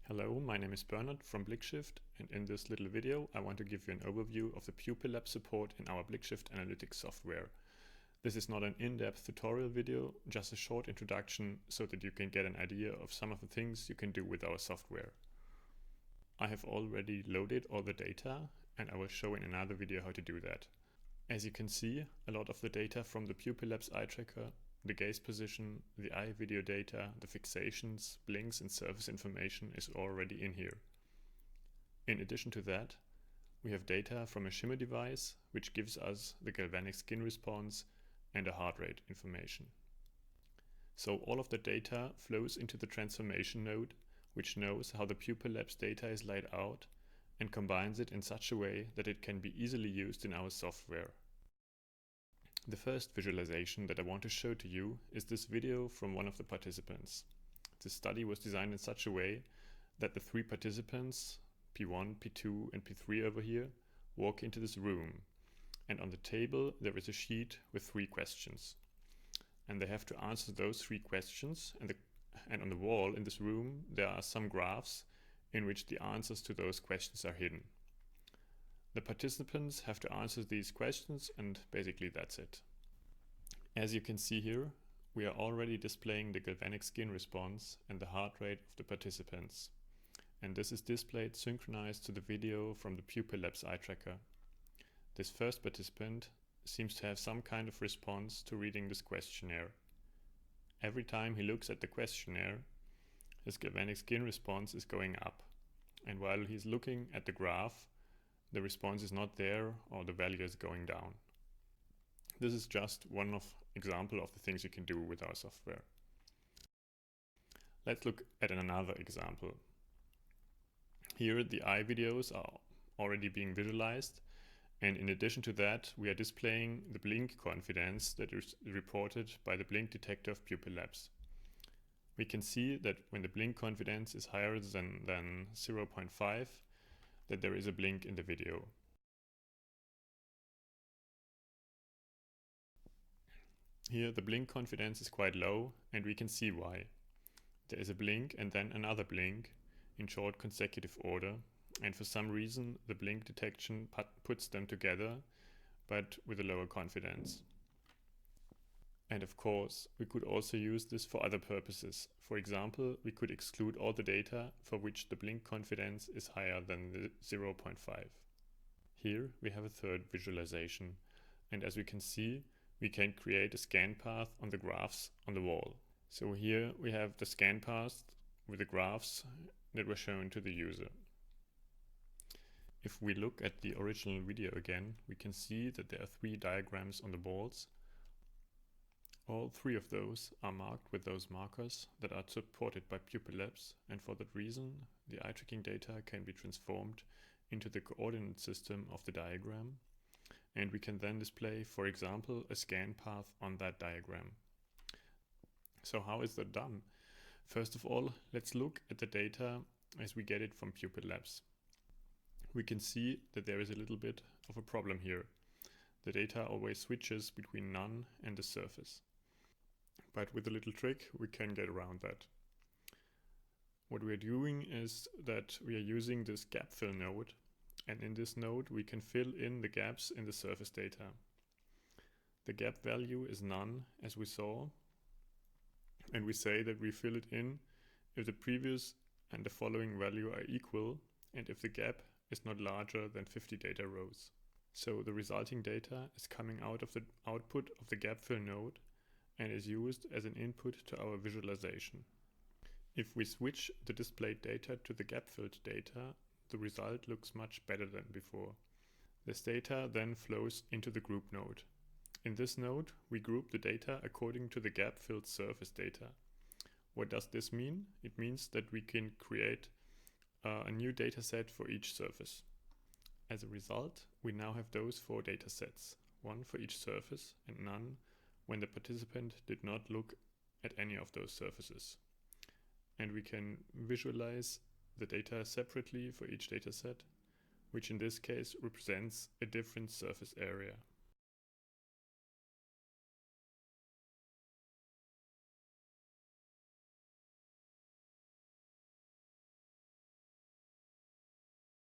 Hello, my name is Bernard from Blickshift, and in this little video I want to give you an overview of the Pupil Labs support in our Blickshift Analytics software. This is not an in-depth tutorial video, just a short introduction so that you can get an idea of some of the things you can do with our software. I have already loaded all the data, and I will show in another video how to do that. As you can see, a lot of the data from the Pupil Labs eye tracker, the gaze position, the eye video data, the fixations, blinks and surface information is already in here. In addition to that, we have data from a shimmer device, which gives us the galvanic skin response and a heart rate information. So all of the data flows into the transformation node, which knows how the Pupil Labs data is laid out and combines it in such a way that it can be easily used in our software. The first visualization that I want to show to you is this video from one of the participants. This study was designed in such a way that the three participants, P1, P2 and P3 over here, walk into this room. And on the table there is a sheet with 3 questions. And they have to answer those 3 questions, and on the wall in this room there are some graphs in which the answers to those questions are hidden. The participants have to answer these questions, and basically that's it. As you can see here, we are already displaying the galvanic skin response and the heart rate of the participants. And this is displayed synchronized to the video from the Pupil Labs eye tracker. This first participant seems to have some kind of response to reading this questionnaire. Every time he looks at the questionnaire, his galvanic skin response is going up. And while he's looking at the graph, the response is not there or the value is going down. This is just one example of the things you can do with our software. Let's look at another example. Here the eye videos are already being visualized, and in addition to that we are displaying the blink confidence that is reported by the blink detector of Pupil Labs. We can see that when the blink confidence is higher than 0.5, that there is a blink in the video. Here the blink confidence is quite low, and we can see why. There is a blink and then another blink in short consecutive order, and for some reason the blink detection puts them together, but with a lower confidence. And of course, we could also use this for other purposes. For example, we could exclude all the data for which the blink confidence is higher than the 0.5. Here we have a third visualization, and as we can see, we can create a scan path on the graphs on the wall. So here we have the scan path with the graphs that were shown to the user. If we look at the original video again, we can see that there are 3 diagrams on the walls. All 3 of those are marked with those markers that are supported by Pupil Labs, and for that reason the eye tracking data can be transformed into the coordinate system of the diagram, and we can then display, for example, a scan path on that diagram. So how is that done? First of all, let's look at the data as we get it from Pupil Labs. We can see that there is a little bit of a problem here. The data always switches between none and the surface. But with a little trick we can get around that. What we are doing is that we are using this gap fill node, and in this node we can fill in the gaps in the surface data. The gap value is none, as we saw, and we say that we fill it in if the previous and the following value are equal and if the gap is not larger than 50 data rows. So the resulting data is coming out of the output of the gap fill node and is used as an input to our visualization. If we switch the displayed data to the gap-filled data, the result looks much better than before. This data then flows into the group node. In this node, we group the data according to the gap-filled surface data. What does this mean? It means that we can create a new data set for each surface. As a result, we now have those 4 data sets, 1 for each surface and none when the participant did not look at any of those surfaces. And we can visualize the data separately for each dataset, which in this case represents a different surface area.